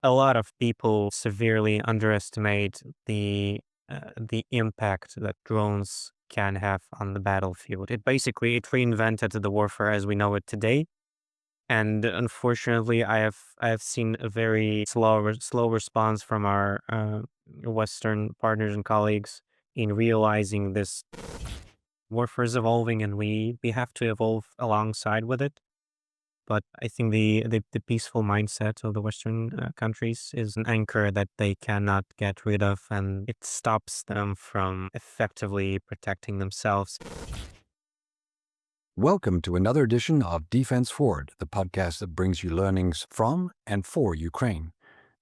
a lot of people severely underestimate the impact that drones can have on the battlefield. It reinvented the warfare as we know it today. And unfortunately, I have seen a very slow response from our Western partners and colleagues in realizing this warfare is evolving, and we have to evolve alongside with it. But I think the peaceful mindset of the Western countries is an anchor that they cannot get rid of, and it stops them from effectively protecting themselves. Welcome to another edition of Defense Forward, the podcast that brings you learnings from and for Ukraine.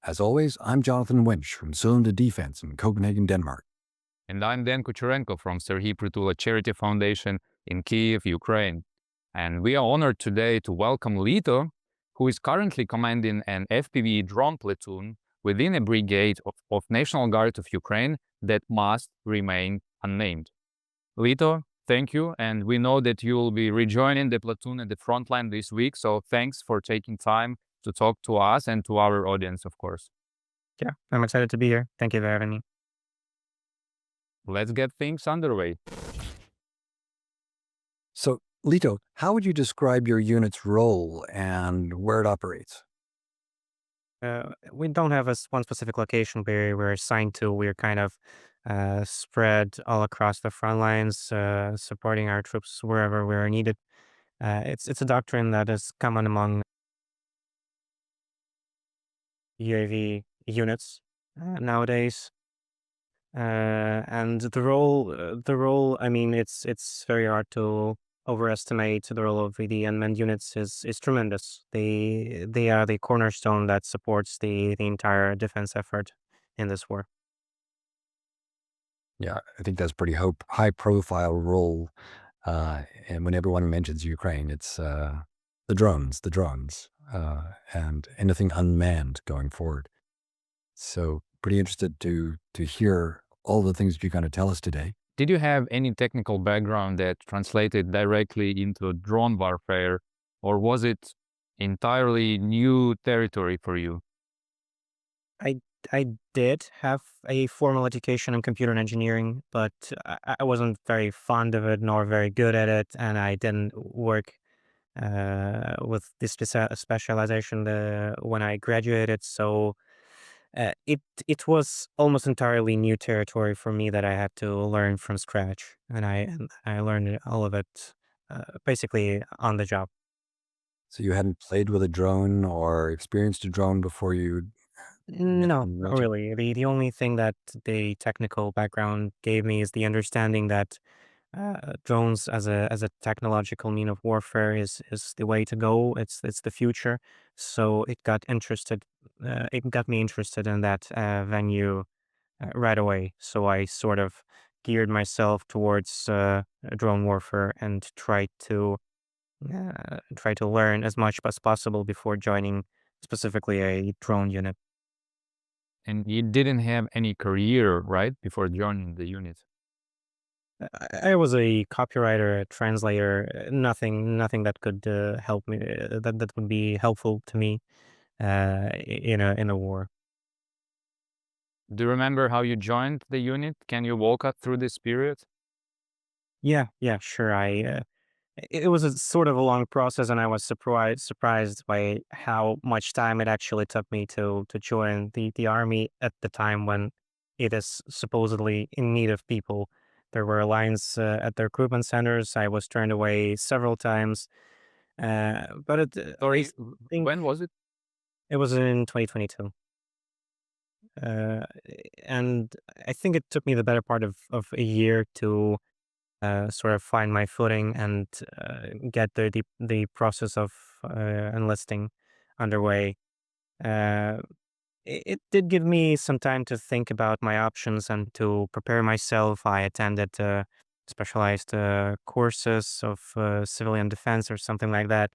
As always, I'm Jonathan Winch from Cylinder Defense in Copenhagen, Denmark. And I'm Dan Kucherenko from Serhiy Charity Foundation in Kiev, Ukraine. And we are honored today to welcome Lito, who is currently commanding an FPV drone platoon within a brigade of National Guard of Ukraine that must remain unnamed. Lito, thank you. And we know that you will be rejoining the platoon at the front line this week. So thanks for taking time to talk to us and to our audience, of course. Yeah, I'm excited to be here. Thank you for having me. Let's get things underway. So, Lito, how would you describe your unit's role and where it operates? We don't have one specific location where we're assigned to. We're kind of spread all across the front lines, supporting our troops wherever we're needed. It's a doctrine that is common among UAV units nowadays. And the role. I mean, it's very hard to overestimate the role of the unmanned units is tremendous. They are the cornerstone that supports the entire defense effort in this war. Yeah, I think that's pretty high-profile role. And when everyone mentions Ukraine, it's the drones, and anything unmanned going forward. So, pretty interested to hear all the things that you're going to tell us today. Did you have any technical background that translated directly into drone warfare, or was it entirely new territory for you? I I did have a formal education in computer and engineering, but I wasn't very fond of it nor very good at it, and I didn't work with this specialization when I graduated. So it was almost entirely new territory for me that I had to learn from scratch, and I learned all of it basically on the job. So you hadn't played with a drone or experienced a drone before you met No, in the not military? really. The only thing that the technical background gave me is the understanding that drones as a technological mean of warfare is the way to go. It's the future. So it got me interested in that venue right away. So I sort of geared myself towards drone warfare and try to learn as much as possible before joining specifically a drone unit. And you didn't have any career, right, before joining the unit? I was a copywriter, a translator, nothing that could help me, that would be helpful to me in a war. Do you remember how you joined the unit? Can you walk us through this period? Yeah, yeah, sure. It was a sort of a long process, and I was surprised by how much time it actually took me to join the army at the time when it is supposedly in need of people. There were lines at the recruitment centers. I was turned away several times, but I Sorry, think when was it? it was in 2022. Uh, and I think it took me the better part of a year to sort of find my footing and get the process of enlisting underway. Uh, it did give me some time to think about my options and to prepare myself. I attended specialized courses of civilian defense or something like that.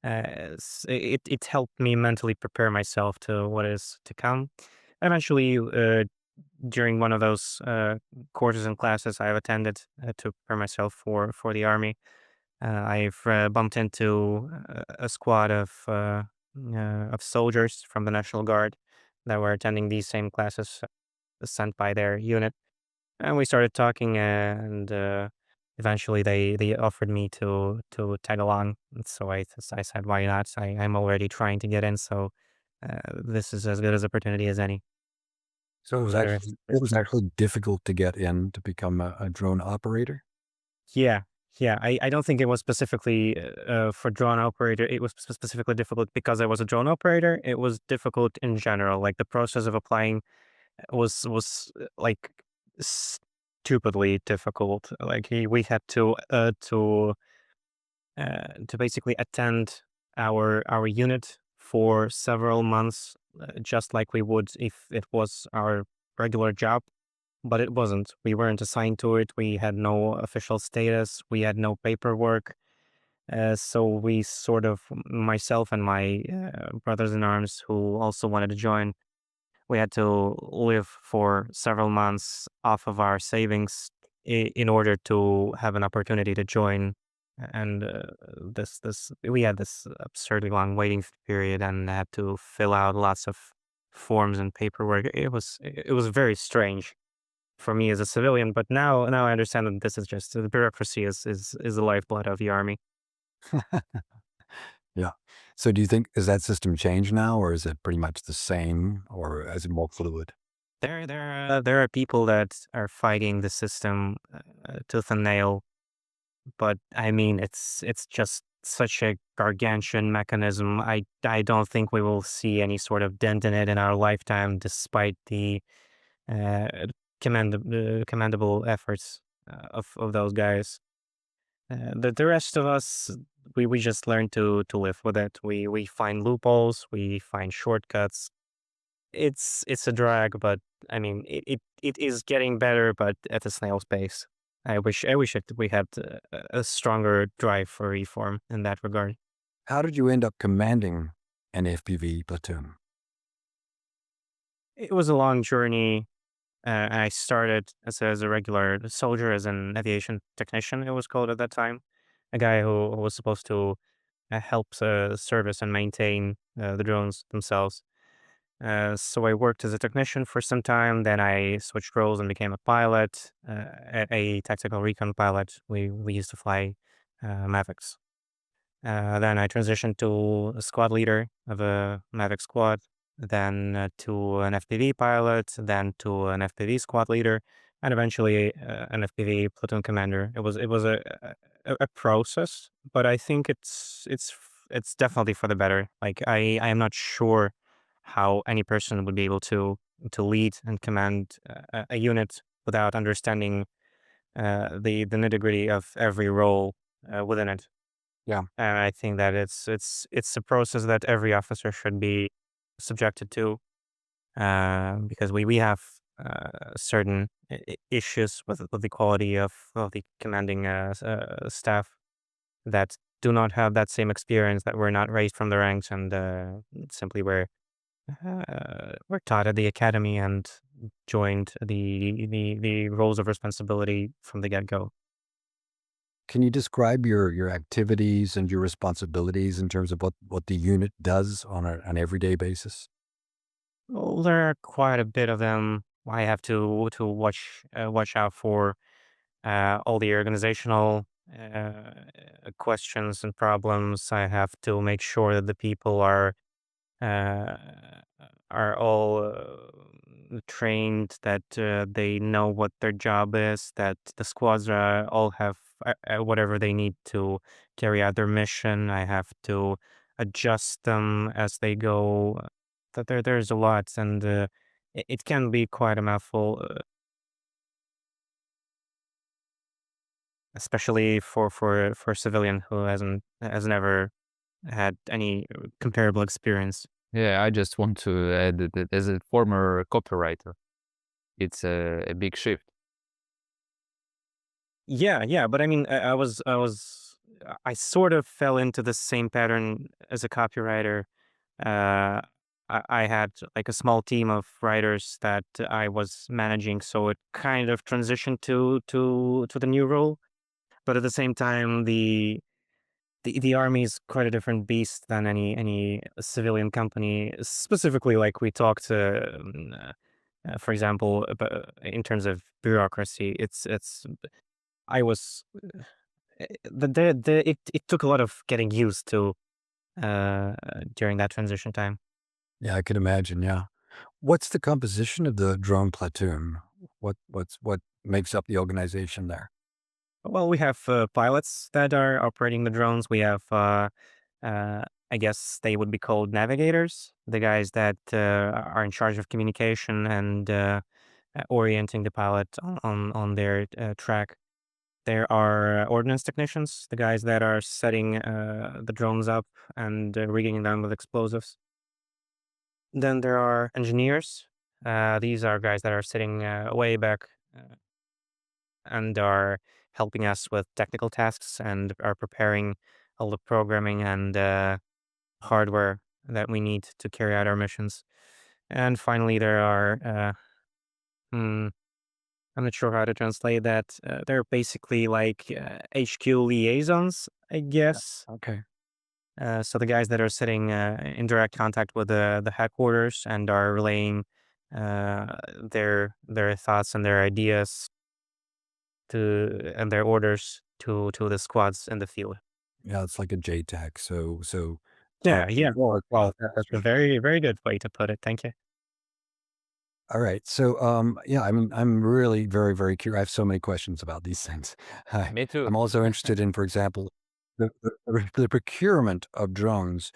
It helped me mentally prepare myself to what is to come. Eventually, during one of those courses and classes I've attended to prepare myself for the army, I've bumped into a squad of soldiers from the National Guard. that were attending these same classes sent by their unit, and we started talking, and eventually they offered me to tag along. And so I said, why not? I'm already trying to get in, so this is as good as opportunity as any. So Better. it was actually difficult to get in to become a drone operator? Yeah, yeah. I don't think it was specifically for drone operator. It was specifically difficult because I was a drone operator. It was difficult in general. Like the process of applying was like stupidly difficult. Like we had to basically attend our unit for several months, just like we would if it was our regular job. But it wasn't. We weren't assigned to it. We had no official status. We had no paperwork. So we sort of, myself and my brothers in arms who also wanted to join, we had to live for several months off of our savings in order to have an opportunity to join. And this we had this absurdly long waiting period and had to fill out lots of forms and paperwork. It was very strange for me as a civilian, but now I understand that this is just the bureaucracy is the lifeblood of the army. Yeah. So do you think, is that system changed now, or is it pretty much the same, or is it more fluid? There are people that are fighting the system tooth and nail, but I mean it's just such a gargantuan mechanism. I don't think we will see any sort of dent in it in our lifetime, despite the uh, commendable efforts of those guys. The rest of us, we just learn to live with it. We find loopholes, we find shortcuts. It's a drag, but I mean it is getting better, but at a snail's pace. I wish we had a stronger drive for reform in that regard. How did you end up commanding an FPV platoon? It was a long journey. I started as a regular soldier, as an aviation technician. It was called at that time, a guy who was supposed to help service and maintain the drones themselves. So I worked as a technician for some time. Then I switched roles and became a pilot, a tactical recon pilot. We used to fly Mavics. Then I transitioned to a squad leader of a Mavic squad. Then to an FPV pilot. Then to an FPV squad leader, and eventually an FPV platoon commander. It was a process, but I think it's definitely for the better. Like I am not sure how any person would be able to lead and command a unit without understanding the nitty gritty of every role within it. Yeah. And I think that it's a process that every officer should be subjected to, because we have certain issues with the quality of the commanding staff that do not have that same experience, that were not raised from the ranks, and simply were taught at the academy and joined the roles of responsibility from the get go. Can you describe your activities and your responsibilities in terms of what the unit does on an everyday basis? Well, there are quite a bit of them. I have to watch out for all the organizational questions and problems. I have to make sure that the people uh, are all trained, that they know what their job is, that the squads all have whatever they need to carry out their mission. I have to adjust them as they go. That there's a lot, and it can be quite a mouthful, especially for a civilian who has never had any comparable experience. Yeah, I just want to add that as a former copywriter, it's a big shift. Yeah, yeah, but I mean, I sort of fell into the same pattern as a copywriter. Uh, I had like a small team of writers that I was managing, so it kind of transitioned to the new role. But at the same time, the army is quite a different beast than any civilian company. Specifically, like we talked, for example, in terms of bureaucracy, it's I was it took a lot of getting used to uh, during that transition time. Yeah, I could imagine, yeah. What's the composition of the drone platoon? What makes up the organization there? Well, we have pilots that are operating the drones. We have, I guess they would be called navigators, the guys that are in charge of communication and orienting the pilot on their track. There are ordnance technicians, the guys that are setting the drones up and rigging them with explosives. Then there are engineers. These are guys that are sitting way back and are helping us with technical tasks and are preparing all the programming and hardware that we need to carry out our missions. And finally, there are, hmm, I'm not sure how to translate that. They're basically like HQ liaisons, I guess. Okay. So the guys that are sitting in direct contact with the headquarters and are relaying their thoughts and their ideas and their orders to the squads in the field. Yeah, it's like a JTAC. Yeah, yeah. Well, Yeah, that's a very, very good way to put it. Thank you. all right. Yeah, I'm really very, very curious. I have so many questions about these things. Me too. I'm also interested in, for example, the procurement of drones.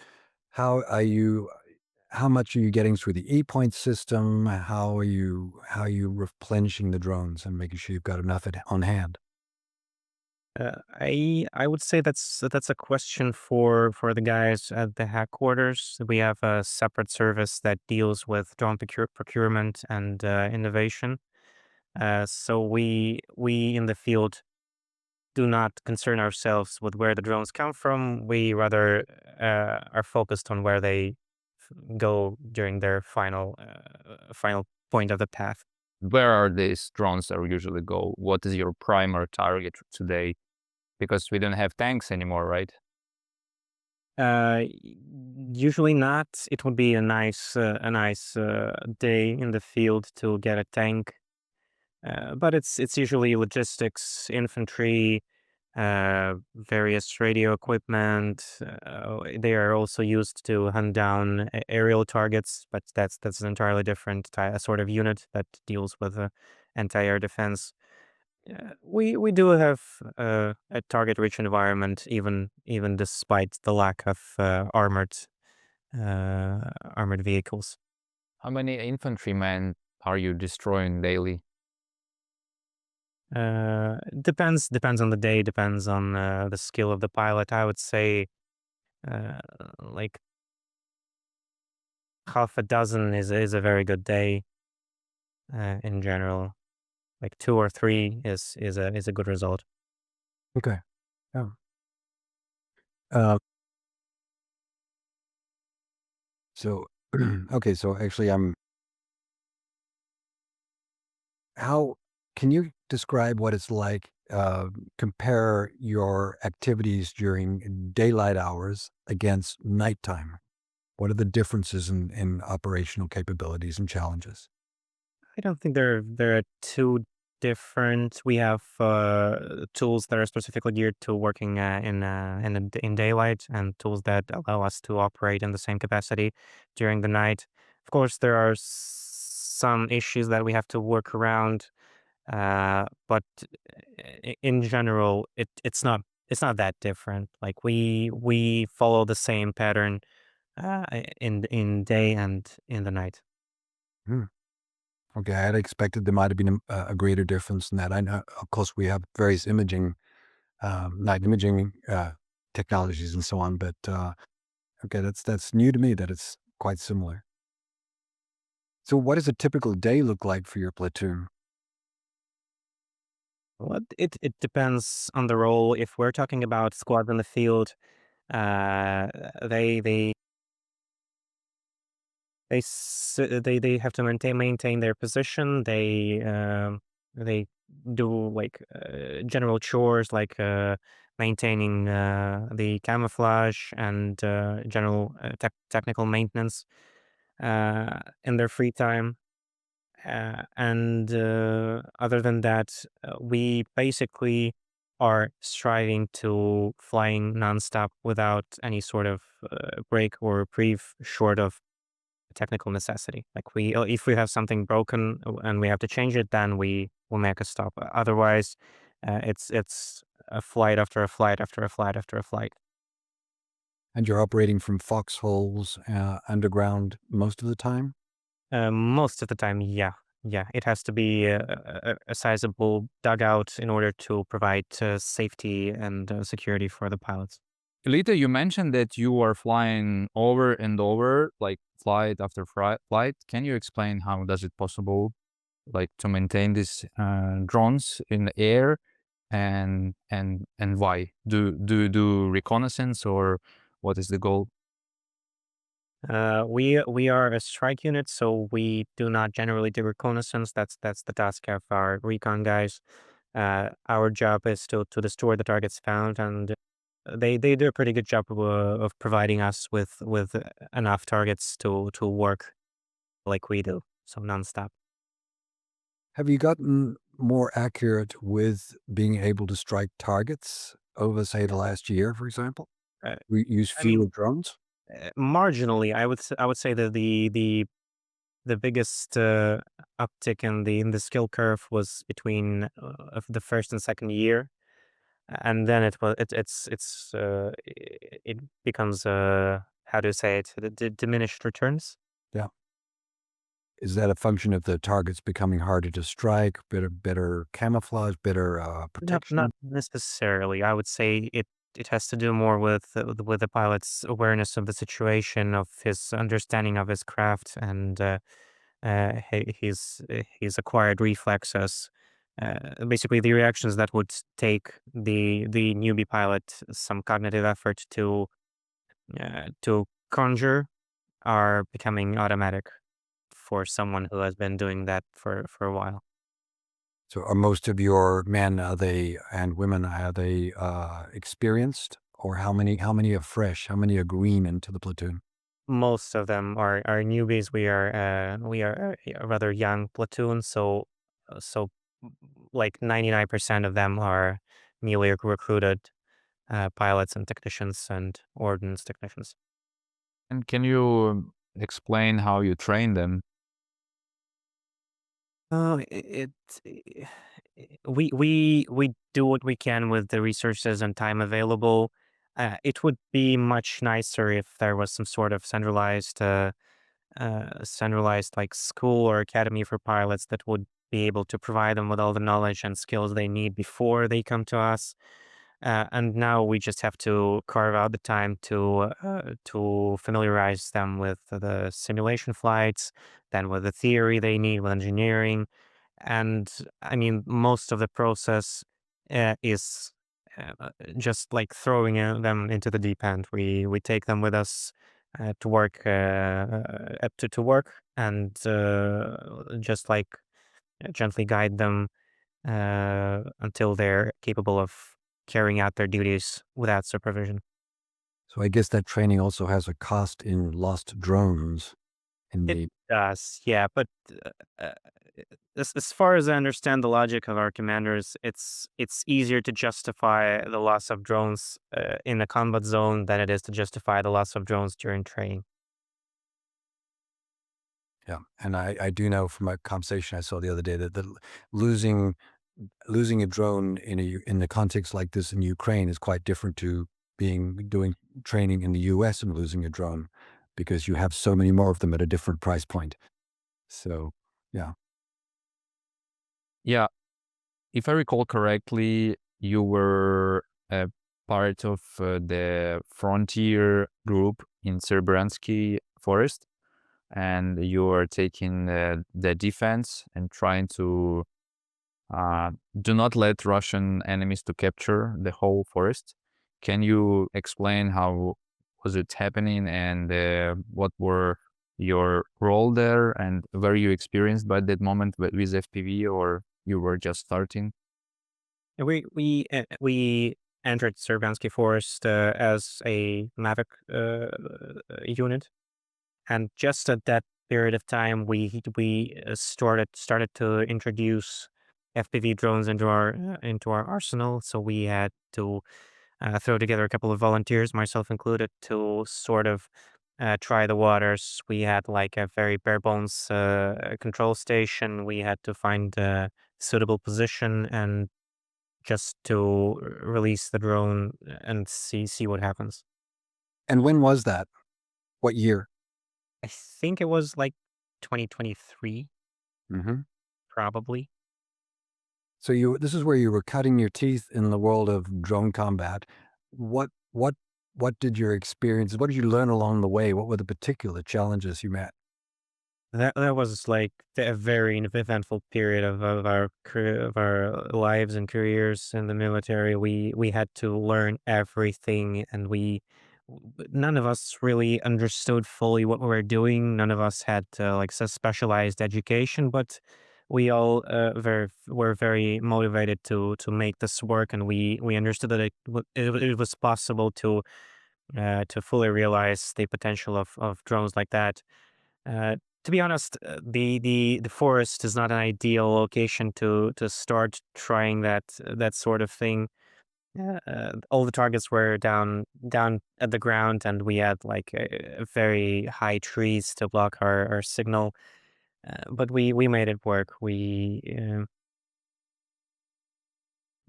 How are you how much are you getting through the E-point system? How are you replenishing the drones and making sure you've got enough on hand? I would say that's a question for the guys at the headquarters. We have a separate service that deals with drone procurement and innovation. So we in the field do not concern ourselves with where the drones come from. We rather are focused on where they go during their final point of the path. Where are these drones that usually go? What is your primary target today? Because we don't have tanks anymore, right? Uh, Usually not. It would be a nice day in the field to get a tank, but it's usually logistics, infantry, various radio equipment. They are also used to hunt down aerial targets, but that's an entirely different sort of unit that deals with anti-air defense. We do have a target-rich environment, even despite the lack of armored vehicles. How many infantrymen are you destroying daily? Depends on the day, depends on the skill of the pilot. I would say uh, like half a dozen is a very good day in general. Like two or three is a good result. Okay. Yeah. Uh, so okay, so actually how can you describe what it's like, compare your activities during daylight hours against nighttime? What are the differences in operational capabilities and challenges? I don't think they're too different. We have tools that are specifically geared to working in daylight, and tools that allow us to operate in the same capacity during the night. Of course, there are some issues that we have to work around, but in general, it's not that different. Like we follow the same pattern in day and in the night. Hmm. Okay, I had expected there might have been a greater difference in that. I know, of course, we have various night imaging technologies and so on, but okay, that's new to me that it's quite similar. So, what does a typical day look like for your platoon? Well, it depends on the role. If we're talking about squads in the field, uh, they they have to maintain their position. They do like general chores like maintaining the camouflage and general technical maintenance in their free time. And other than that, we basically are striving to flying nonstop without any sort of break or reprieve short of technical necessity. Like if we have something broken and we have to change it, then we will make a stop. Otherwise, it's a flight after a flight after a flight after a flight. And you're operating from foxholes underground most of the time? Most of the time, yeah. Yeah, it has to be a sizable dugout in order to provide safety and security for the pilots. Lito, you mentioned that you are flying over and over, like flight after flight. Can you explain how does it possible, like to maintain these drones in the air, and why? Do reconnaissance, or what is the goal? We are a strike unit, so we do not generally do reconnaissance. That's the task of our recon guys. Our job is to destroy the targets found, and they do a pretty good job of providing us with enough targets to work like we do, so nonstop. Have you gotten more accurate with being able to strike targets over, say, the last year, for example? Uh, We use I mean, fewer drones? marginally, I would say that the biggest uptick in the skill curve was between of the first and second year, and then it becomes how do you say it, diminished returns. Yeah. Is that a function of the targets becoming harder to strike, better camouflage, better Not protection? necessarily. I would say it has to do more with the pilot's awareness of the situation, of his understanding of his craft, and his acquired reflexes. Basically, the reactions that would take the newbie pilot some cognitive effort to conjure are becoming automatic for someone who has been doing that for a while. So are most of your men, are they, and women, are they experienced? Or how many are fresh? How many are green into the platoon? Most of them are newbies. We are a rather young platoon, so like 99% of them are newly recruited pilots and technicians and ordnance technicians. And can you explain how you train them? Oh, we do what we can with the resources and time available. It would be much nicer if there was some sort of centralized like school or academy for pilots that would be able to provide them with all the knowledge and skills they need before they come to us. And now we just have to carve out the time to familiarize them with the simulation flights, then with the theory they need, with engineering, and I mean most of the process is just like throwing them into the deep end. We take them with us to work to work, and just like gently guide them until they're capable of carrying out their duties without supervision. So I guess that training also has a cost in lost drones in It the does, yeah, but uh, as far as I understand the logic of our commanders, it's easier to justify the loss of drones in a combat zone than it is to justify the loss of drones during training. yeah. And I do know from a conversation I saw the other day that losing losing a drone in the context like this in Ukraine is quite different to doing training in the US and losing a drone because you have so many more of them at a different price point. So yeah. Yeah, if I recall correctly, you were a part of the frontier group in Serebryansky Forest, and you are taking the defense and trying to do not let Russian enemies to capture the whole forest. Can you explain how was it happening, and what were your role there, and were you experienced by that moment with FPV, or you were just starting? We entered Serebryansky Forest as a Mavic unit, and just at that period of time, we started to introduce FPV drones into our arsenal. So we had to throw together a couple of volunteers, myself included, to sort of try the waters. We had like a very bare bones control station. We had to find a suitable position and just to release the drone and see what happens. And when was that? What year? I think it was like 2023, Hmm. probably. So this is where you were cutting your teeth in the world of drone combat. What what what did your experience? What did you learn along the way? What were the particular challenges you met? That was like a very eventful period of our lives and careers in the military. We had to learn everything, and none of us really understood fully what we were doing. None of us had like specialized education, but we all were very motivated to make this work, and we understood that it was possible to fully realize the potential of drones like that. Uh, to be honest, the forest is not an ideal location to start trying that sort of thing. All the targets were down at the ground, and we had like very high trees to block our signal. But we made it work. We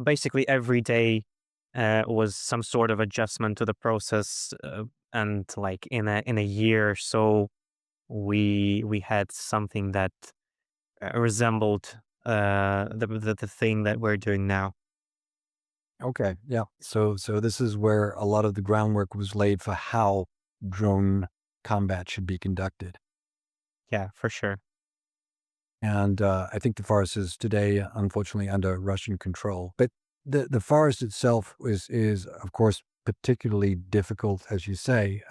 basically every day was some sort of adjustment to the process, and like in a year or so, we had something that resembled the thing that we're doing now. Okay, yeah. So this is where a lot of the groundwork was laid for how drone combat should be conducted. Yeah, for sure. And I think the forest is today, unfortunately, under Russian control. But the forest itself is of course particularly difficult, as you say.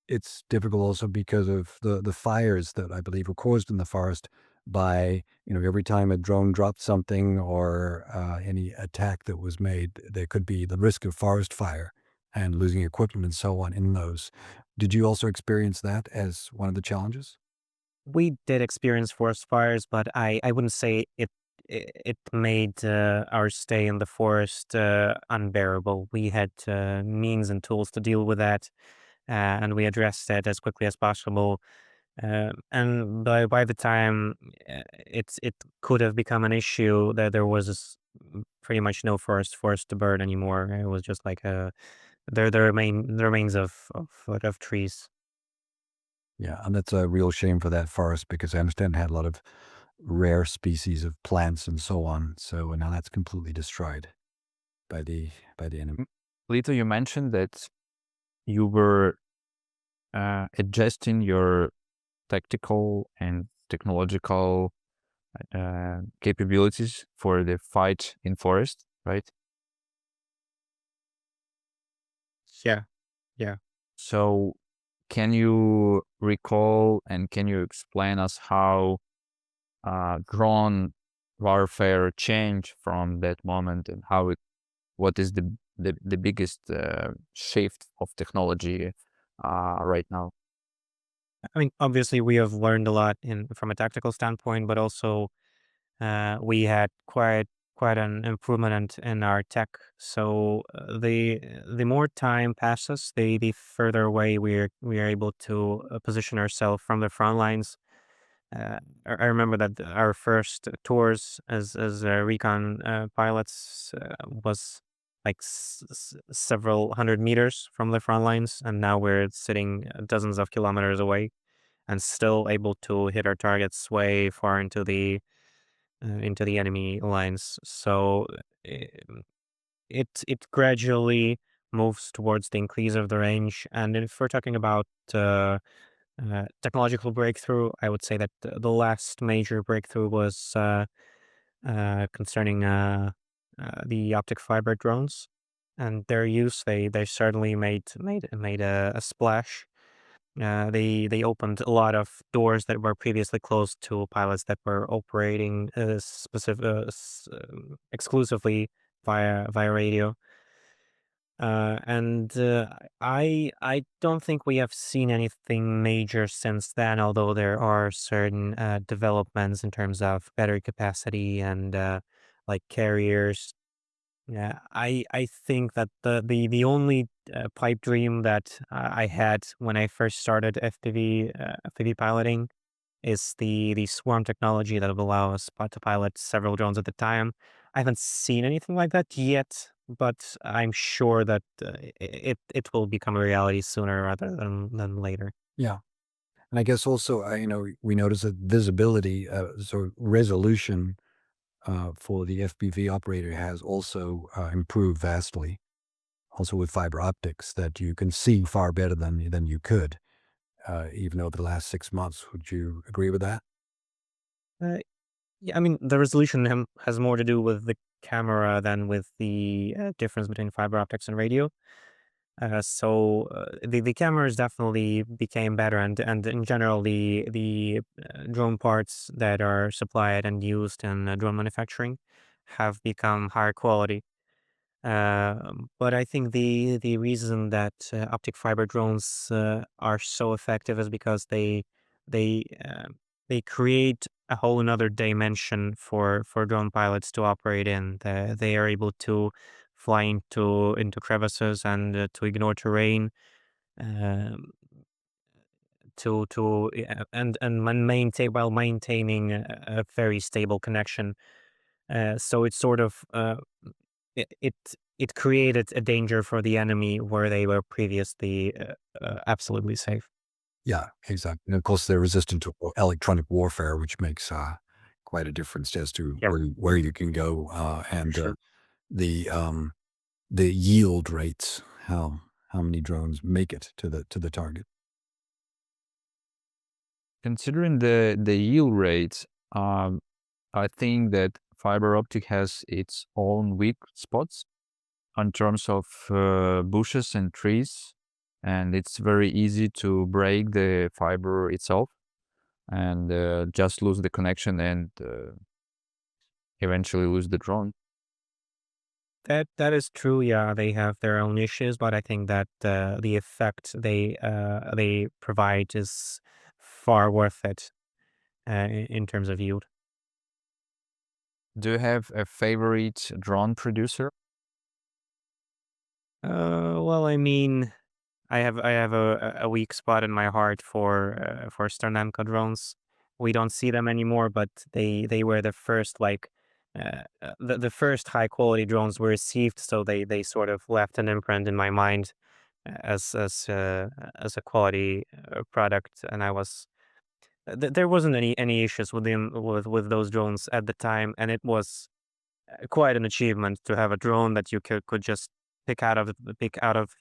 It's difficult also because of the fires that I believe were caused in the forest by every time a drone dropped something or any attack that was made, there could be the risk of forest fire and losing equipment and so on in those. Did you also experience that as one of the challenges? We did experience forest fires, but I wouldn't say it made our stay in the forest unbearable. We had means and tools to deal with that, and we addressed that as quickly as possible. And by the time it could have become an issue, that there was pretty much no forest to burn anymore. It was just like the remains of trees. Yeah, and that's a real shame for that forest because I understand it had a lot of rare species of plants and so on. So now that's completely destroyed by the enemy. Mm, Lito, you mentioned that you were adjusting your tactical and technological capabilities for the fight in forest, right? Yeah, yeah. So can you recall and can you explain us how drone warfare changed from that moment and what is the biggest shift of technology right now? I mean, obviously, we have learned a lot in from a tactical standpoint, but also we had quite an improvement in our tech. So the more time passes, the further away we are able to position ourselves from the front lines. I remember that our first tours as recon pilots was like several hundred meters from the front lines, and now we're sitting dozens of kilometers away and still able to hit our targets way far into the enemy lines. So um, it gradually moves towards the increase of the range. And if we're talking about technological breakthrough, I would say that the last major breakthrough was concerning the optic fiber drones and their use. They certainly made a splash. They opened a lot of doors that were previously closed to pilots that were operating exclusively via radio. And I don't think we have seen anything major since then, although there are certain developments in terms of battery capacity and like carriers. Yeah, I think that the only pipe dream that I had when I first started FPV piloting is the swarm technology that will allow us to pilot several drones at a time. I haven't seen anything like that yet, but I'm sure that it will become a reality sooner rather than later. Yeah. And I guess also, we notice that visibility, so resolution for the FPV operator has also improved vastly. Also with fiber optics, that you can see far better than you could, even over the last 6 months. Would you agree with that? Uh, yeah, I mean the resolution has more to do with the camera than with the difference between fiber optics and radio. The cameras definitely became better, and in general, the drone parts that are supplied and used in drone manufacturing have become higher quality. But I think the reason that optic fiber drones are so effective is because they they create a whole another dimension for drone pilots to operate in. They are able to fly into crevices and to ignore terrain, um, to maintain while maintaining a very stable connection. So it's sort of it it it created a danger for the enemy where they were previously absolutely safe. Yeah, exactly. And of course, they're resistant to electronic warfare, which makes quite a difference as to Yep, where you can go, for and sure. the the yield rates, how many drones make it to the target. Considering the yield rates, I think that fiber optic has its own weak spots in terms of bushes and trees, and it's very easy to break the fiber itself and just lose the connection and eventually lose the drone. That is true. Yeah, they have their own issues, but I think that the effect they provide is far worth it in terms of yield. Do you have a favorite drone producer? Well, I mean, I have a weak spot in my heart for Sternenko drones. We don't see them anymore, but they were the first the first high quality drones were received, so they sort of left an imprint in my mind as a quality product, and there wasn't any issues with them with those drones at the time, and it was quite an achievement to have a drone that you could just pick out of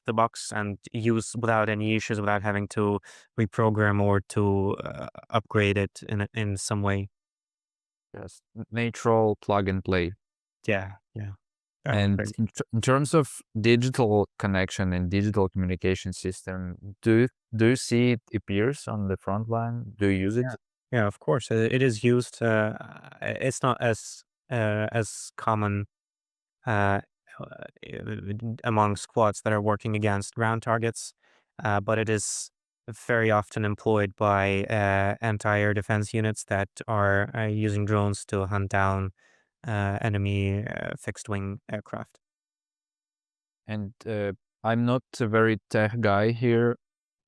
the box and use without any issues, without having to reprogram or to upgrade it in some way. Yes, natural plug and play. Yeah, yeah, I would And agree. in terms of digital connection and digital communication system, do you see it appears on the front line? Do you use Yeah, it? yeah, of course, it is used. It's not as common uh, among squads that are working against ground targets, but it is very often employed by anti-air defense units that are using drones to hunt down enemy fixed wing aircraft. And I'm not a very tech guy here.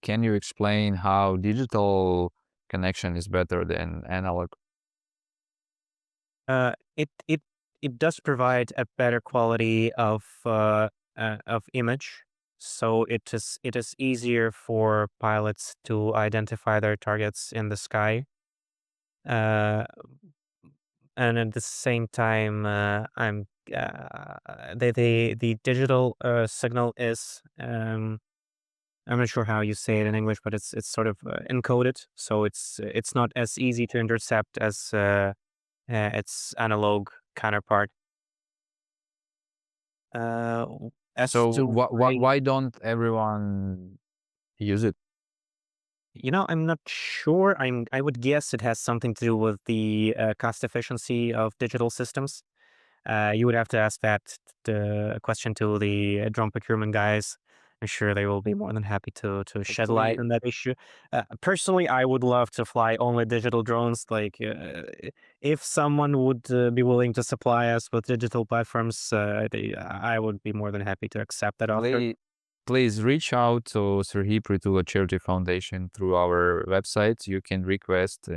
Can you explain how digital connection is better than analog? It does provide a better quality of image, so it is easier for pilots to identify their targets in the sky. Uh, and at the same time, the digital signal is I'm not sure how you say it in English, but it's sort of encoded, so it's not as easy to intercept as its analog counterpart. As So to why, why don't everyone use it? I'm not sure. I would guess it has something to do with the cost efficiency of digital systems. You would have to ask that the question to the drone procurement guys. I'm sure they will be more than happy to shed light Actually, on that issue. Personally, I would love to fly only digital drones. Like, if someone would be willing to supply us with digital platforms, I would be more than happy to accept that offer. please, please reach out to Serhiy Prytula Charity Foundation through our website. You can request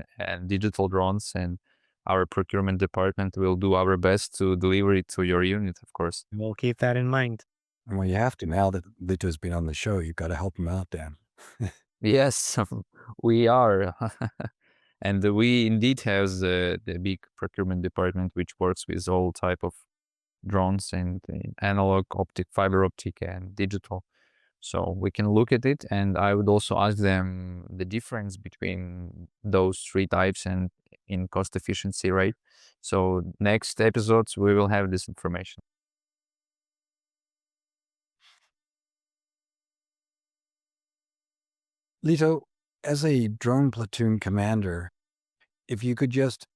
digital drones, and our procurement department will do our best to deliver it to your unit, of course. We'll keep that in mind. And well, you have to now that Lito's been on the show. You've got to help him out, Dan. Yes, we are. And we indeed have the big procurement department which works with all type of drones and analog, optic, fiber optic, and digital. So we can look at it, and I would also ask them the difference between those three types and in cost efficiency rate. So next episodes we will have this information. Lito, as a drone platoon commander, if you could just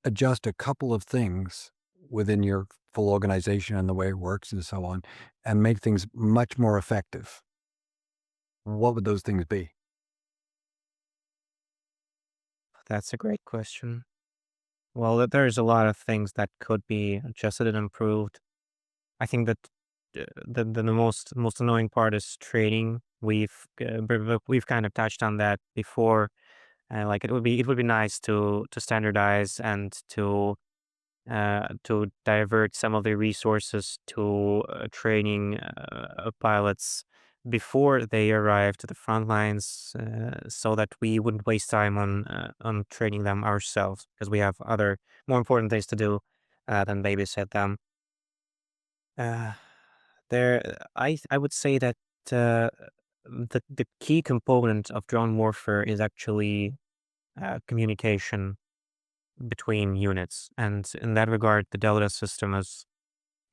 adjust a couple of things within your full organization and the way it works and so on, and make things much more effective, what would those things be? That's a great question. Well, there's a lot of things that could be adjusted and improved. I think that the most annoying part is training. We've kind of touched on that before. Like, it would be nice to standardize and to divert some of the resources to training pilots before they arrive to the front lines, so that we wouldn't waste time on training them ourselves, because we have other more important things to do than babysit them. Uh, I would say that uh, the key component of drone warfare is actually communication between units, and in that regard, the Delta system is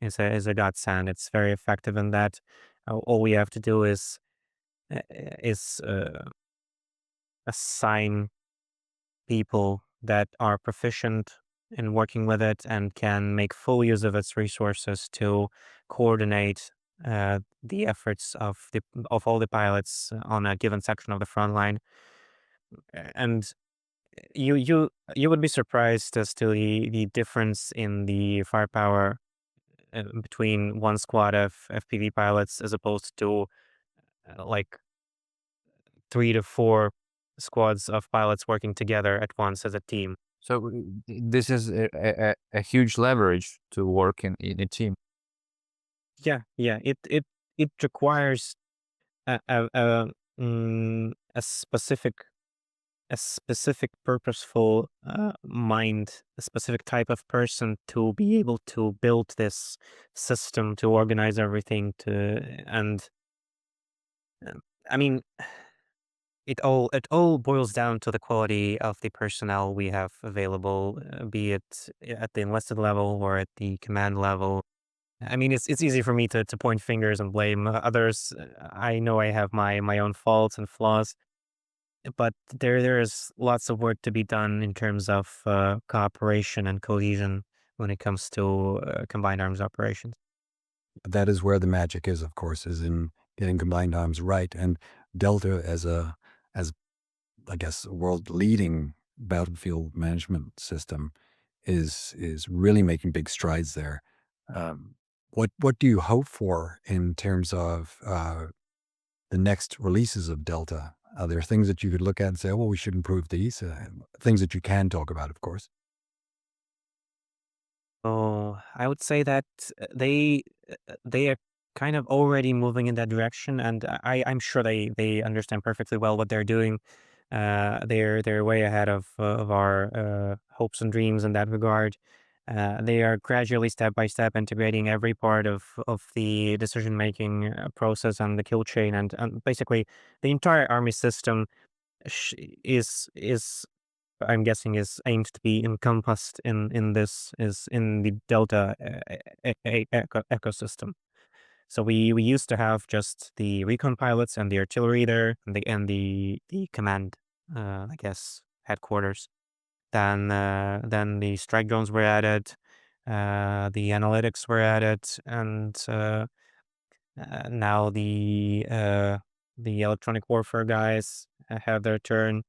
a godsend. It's very effective in that. All we have to do is assign people that are proficient in working with it and can make full use of its resources to coordinate the efforts of all the pilots on a given section of the front line. And you would be surprised as to the difference in the firepower between one squad of FPV pilots as opposed to like 3 to 4 squads of pilots working together at once as a team. So this is a huge leverage to work in a team. Yeah. It requires a specific purposeful mind, a specific type of person to be able to build this system, to organize everything, and I mean, it all boils down to the quality of the personnel we have available, be it at the enlisted level or at the command level. I mean, it's easy for me to point fingers and blame others. I know I have my own faults and flaws, but there is lots of work to be done in terms of cooperation and cohesion when it comes to combined arms operations. But that is where the magic is, of course, is in getting combined arms right. And Delta as I guess, a world leading battlefield management system is really making big strides there. Um, what do you hope for in terms of the next releases of Delta? Are there things that you could look at and say, "Oh, well, we should improve these"? Things that you can talk about, of course. So I would say that they are kind of already moving in that direction, and I'm sure they understand perfectly well what they're doing. They're way ahead of our hopes and dreams in that regard. They are gradually, step by step, integrating every part of the decision making process and the kill chain, and basically the entire army system sh- is I'm guessing is aimed to be encompassed in the Delta ecosystem. So we used to have just the recon pilots and the artillery there, and the command, I guess, headquarters. Then the strike drones were added. The analytics were added, and now the electronic warfare guys have their turn.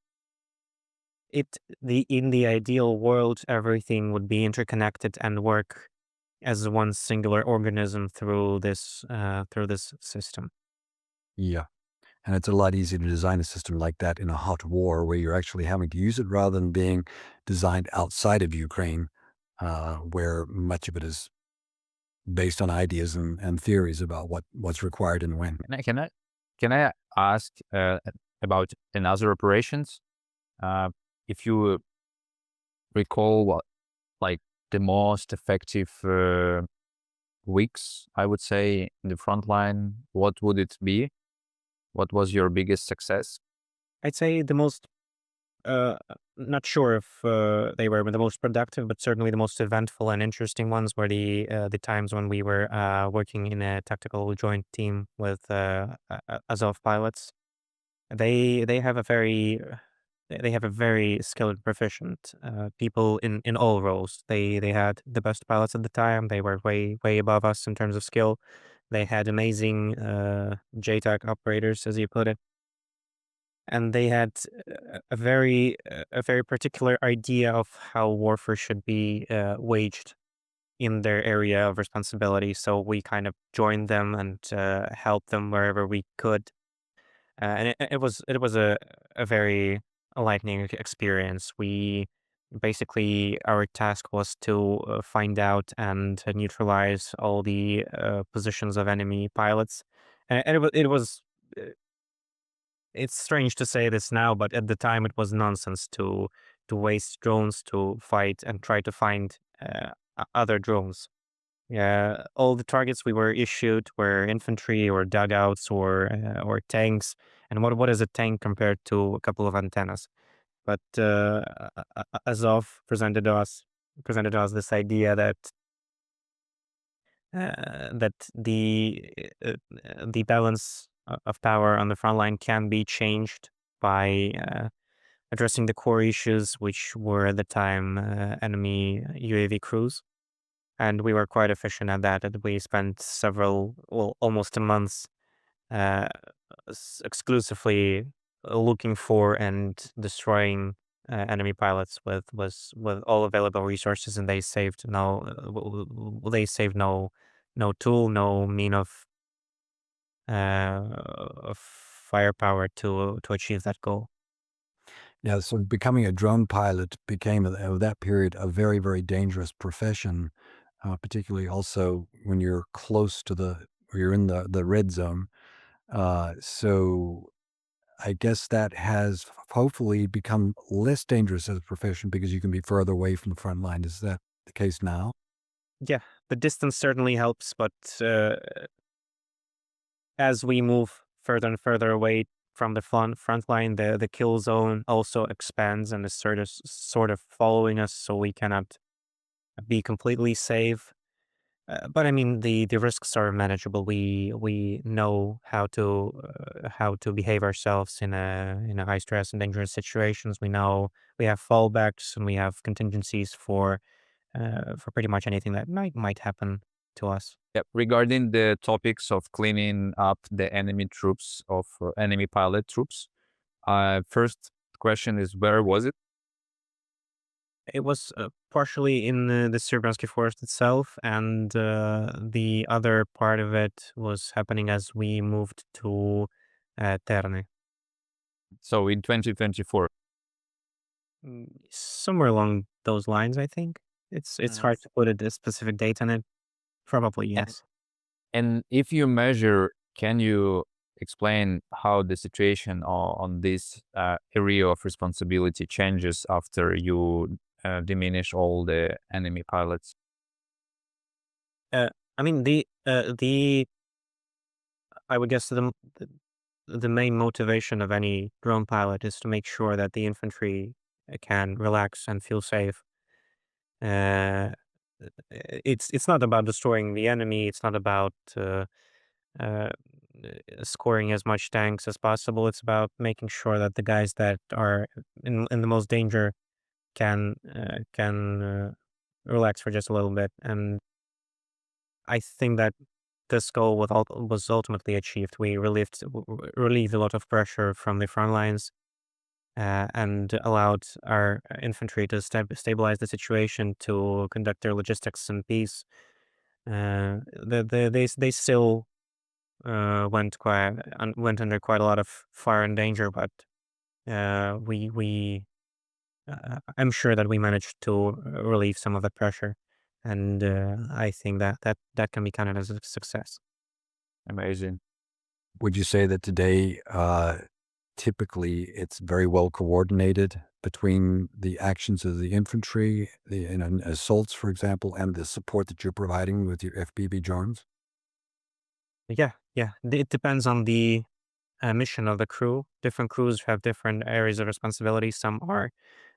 In the ideal world, everything would be interconnected and work as one singular organism through this system. Yeah. And it's a lot easier to design a system like that in a hot war where you're actually having to use it rather than being designed outside of Ukraine, where much of it is based on ideas and theories about what's required and when. Can I ask about another operations? Uh, if you recall what like the most effective weeks, I would say, in the front line, what would it be? What was your biggest success? I'd say the most, uh, not sure if they were the most productive, but certainly the most eventful and interesting ones were the times when we were working in a tactical joint team with Azov pilots. They have a very skilled and proficient people in all roles. They had the best pilots at the time. They were way above us in terms of skill. They had amazing JTAC operators, as you put it, and they had a very particular idea of how warfare should be waged in their area of responsibility. So we kind of joined them and helped them wherever we could, and it was a very enlightening experience. We basically our task was to find out and neutralize all the positions of enemy pilots, and uh, it's strange to say this now, but at the time it was nonsense to waste drones to fight and try to find other drones. Yeah, all the targets we were issued were infantry or dugouts or tanks. And what is a tank compared to a couple of antennas? But Azov presented us this idea that that the balance of power on the front line can be changed by addressing the core issues, which were at the time enemy UAV crews. And we were quite efficient at that. And we spent almost a month uh, exclusively looking for and destroying enemy pilots with all available resources, and they saved they saved no tool, no mean of firepower to achieve that goal. Yeah, so becoming a drone pilot became, at that period, a very, very dangerous profession, particularly also when you're close to or you're in the red zone. So I guess that has hopefully become less dangerous as a profession because you can be further away from the front line. Is that the case now? Yeah, the distance certainly helps, but as we move further and further away from the front line, the kill zone also expands and is sort of following us, so we cannot be completely safe. But I mean, the risks are manageable. We know how to behave ourselves in a high stress and dangerous situations. We know we have fallbacks and we have contingencies for pretty much anything that might happen to us. Yeah, regarding the topics of cleaning up the enemy troops, of enemy pilot troops, first question is, where was it? It was partially in the Serebryansky Forest itself, and the other part of it was happening as we moved to Terne. So in 2024. Somewhere along those lines, I think. It's Mhm. hard to put a specific date on it. Probably And yes. and if you measure, can you explain how the situation on this area of responsibility changes after you diminish all the enemy pilots? Uh, I mean the I would guess the main motivation of any drone pilot is to make sure that the infantry can relax and feel safe. Uh, it's not about destroying the enemy. It's not about uh, scoring as much tanks as possible. It's about making sure that the guys that are in the most danger can relax for just a little bit. And I think that this goal was ultimately achieved. We relieved a lot of pressure from the front lines, and allowed our infantry to stabilize the situation, to conduct their logistics in peace. They still went under quite a lot of fire and danger, but we I'm sure that we managed to relieve some of the pressure, and I think that can be counted as a success. Amazing. Would you say that today, typically, it's very well coordinated between the actions of the infantry, assaults, for example, and the support that you're providing with your FPV drones? Yeah, yeah. It depends on the mission of the crew. Different crews have different areas of responsibility. Some are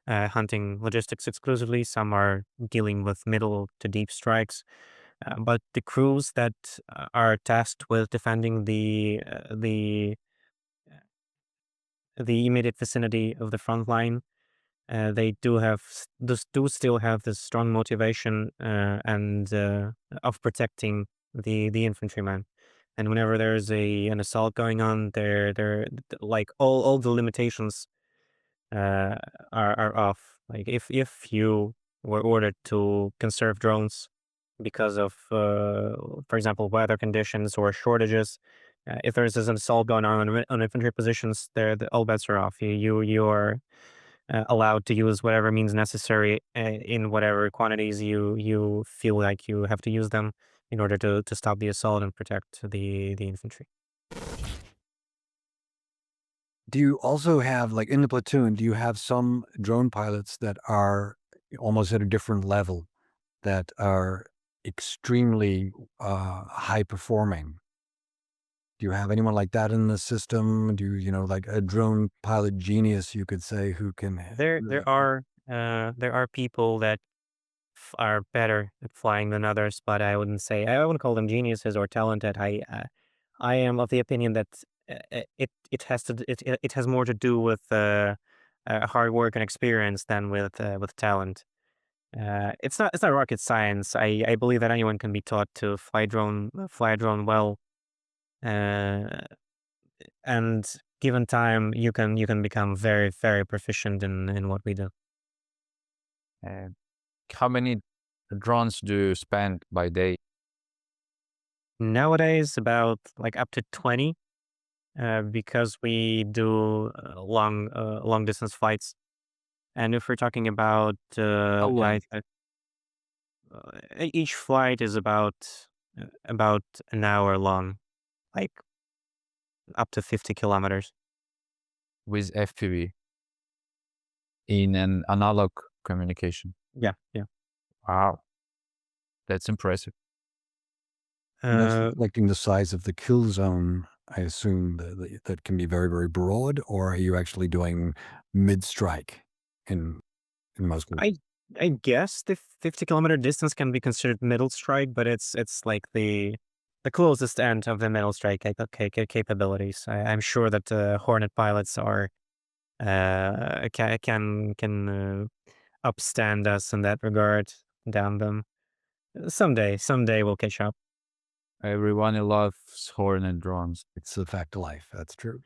hunting logistics exclusively. Some are dealing with middle to deep strikes. But the crews that are tasked with defending the immediate vicinity of the front line, they do still have this strong motivation and of protecting the infantryman. And whenever there's an assault going on, they're like all the limitations uh, are off. Like if you were ordered to conserve drones because of, for example, weather conditions or shortages, if there's an assault going on infantry positions, all bets are off. You are allowed to use whatever means necessary in whatever quantities you feel like you have to use them in order to stop the assault and protect the infantry. Do you also have, like in the platoon, do you have some drone pilots that are almost at a different level, that are extremely high performing? Do you have anyone like that in the system? Do you know, like a drone pilot genius, you could say, who can There really? there are there are people that are better at flying than others, but I wouldn't call them geniuses or talented. I am of the opinion that it has more to do with hard work and experience than with talent. It's not rocket science. I believe that anyone can be taught to fly a drone well, uh, and given time, you can become very proficient in what we do. And how many drones do you spend by day? Nowadays, about like up to 20, because we do long distance flights. And if we're talking about How long? each flight is about an hour long, like up to 50 kilometers. With FPV in an analog communication? Yeah, yeah. Wow, that's impressive. And that's Uh, reflecting the size of the kill zone, I assume, that can be very, very broad, or are you actually doing mid-strike in most cases? I I guess the 50-kilometer distance can be considered middle strike, but it's like the closest end of the middle strike capabilities. I'm sure that Hornet pilots are can upstand us in that regard. Down them someday we'll catch up. Everyone loves Hornet drones. It's a fact of life, that's true.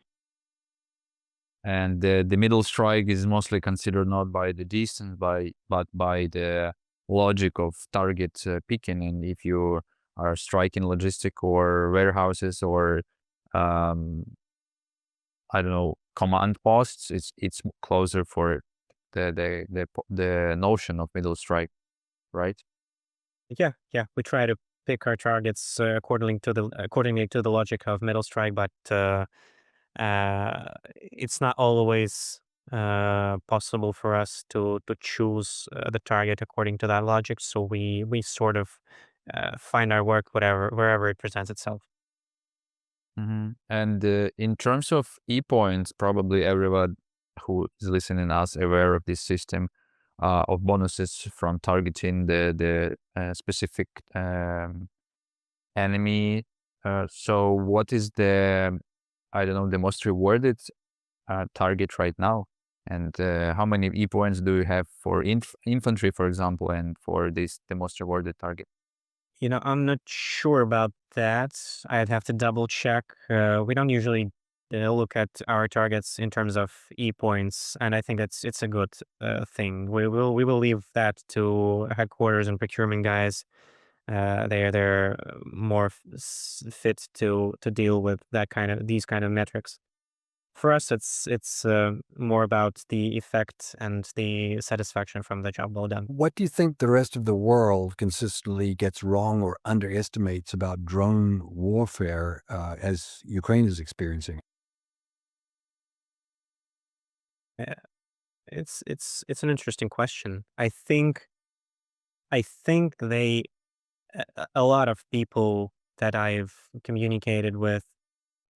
And the middle strike is mostly considered not by the distance, but by the logic of target picking. And if you are striking logistic or warehouses or um, I don't know, command posts, it's closer for the notion of middle strike, right? Yeah, yeah. We try to pick our targets accordingly to the logic of middle strike, but it's not always possible for us to choose the target according to that logic. So we sort of find our work wherever it presents itself. And in terms of e-points, probably everyone who is listening us aware of this system of bonuses from targeting the specific enemy. So what is the, I don't know, the most rewarded target right now? And how many E points do you have for infantry, for example, and for the most rewarded target? I'm not sure about that. I'd have to double check. We don't usually look at our targets in terms of e-points, and I think it's a good thing. We will leave that to headquarters and procurement guys. They're more fit to deal with these kind of metrics. For us, it's more about the effect and the satisfaction from the job well done. What do you think the rest of the world consistently gets wrong or underestimates about drone warfare as Ukraine is experiencing? Uh, it's an interesting question. I think a lot of people that I've communicated with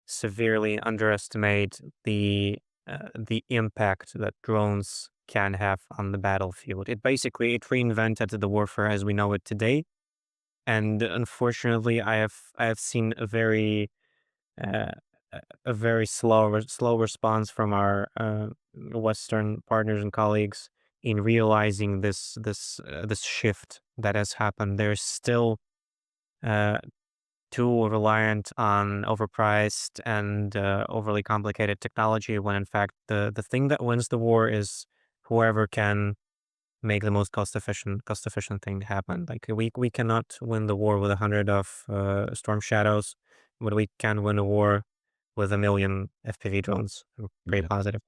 severely underestimate the impact that drones can have on the battlefield. It reinvented the warfare as we know it today, and unfortunately, I have seen uh, a very slow response from our Western partners and colleagues in realizing this shift that has happened. They're still uh, too reliant on overpriced and overly complicated technology, when in fact the thing that wins the war is whoever can make the most cost efficient thing happen. Like we cannot win the war with 100 of Storm Shadows, but we can win a war with 1 million FPV drones. I'm pretty Yeah. positive.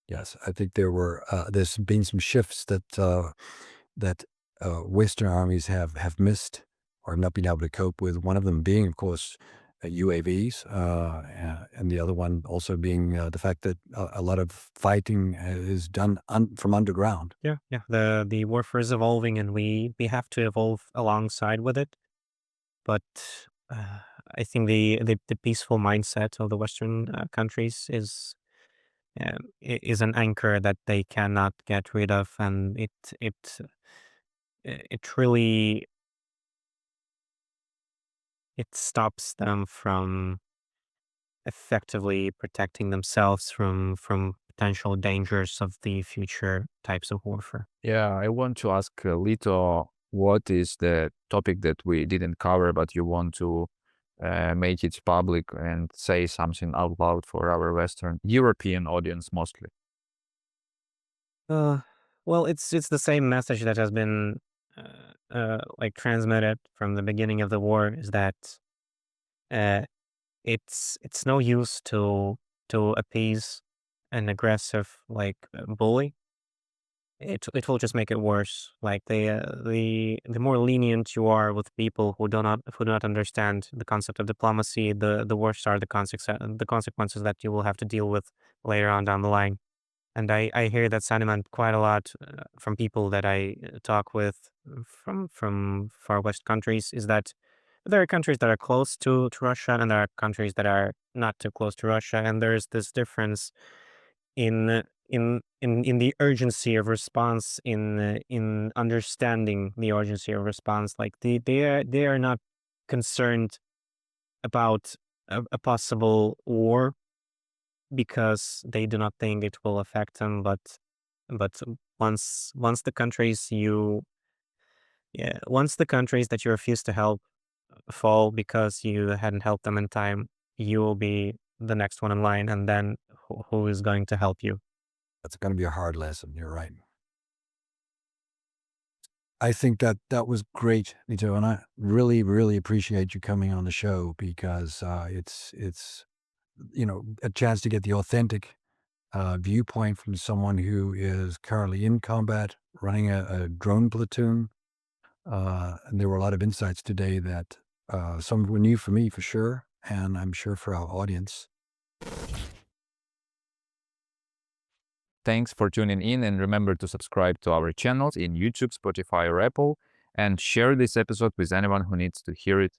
Yes, I think there's been some shifts that Western armies have missed or not been able to cope with. One of them being, of course, UAVs, and the other one also being the fact that a lot of fighting is done from underground. Yeah, yeah. The warfare is evolving, and we have to evolve alongside with it. But uh, I think the peaceful mindset of the Western countries is an anchor that they cannot get rid of, and it really it stops them from effectively protecting themselves from potential dangers of the future types of warfare. Yeah, I want to ask Lito, what is the topic that we didn't cover, but you want to make it public and say something out loud for our Western European audience mostly? Uh, well, it's the same message that has been like transmitted from the beginning of the war, is that uh, it's no use to appease an aggressive bully. It will just make it worse. Like the more lenient you are with people who do not understand the concept of diplomacy, the worse are the consequences that you will have to deal with later on down the line. And I hear that sentiment quite a lot from people that I talk with from far west countries. Is that there are countries that are close to Russia, and there are countries that are not too close to Russia, and there's this difference in the urgency of response, in understanding the urgency of response. Like they are not concerned about a possible war because they do not think it will affect them. But once the countries you yeah once the countries that you refuse to help fall because you hadn't helped them in time, you will be the next one in line, and then who is going to help you? That's going to be a hard lesson. You're right. I think that was great, Lito, and I really, really appreciate you coming on the show because it's a chance to get the authentic viewpoint from someone who is currently in combat, running a drone platoon. And there were a lot of insights today that some were new for me for sure, and I'm sure for our audience. Thanks for tuning in, and remember to subscribe to our channels in YouTube, Spotify, or Apple, and share this episode with anyone who needs to hear it.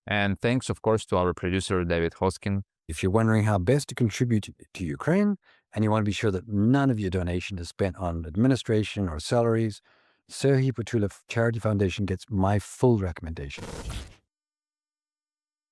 And thanks, of course, to our producer, David Hoskin. If you're wondering how best to contribute to Ukraine, and you want to be sure that none of your donation is spent on administration or salaries, Serhiy Patulov Charity Foundation gets my full recommendation.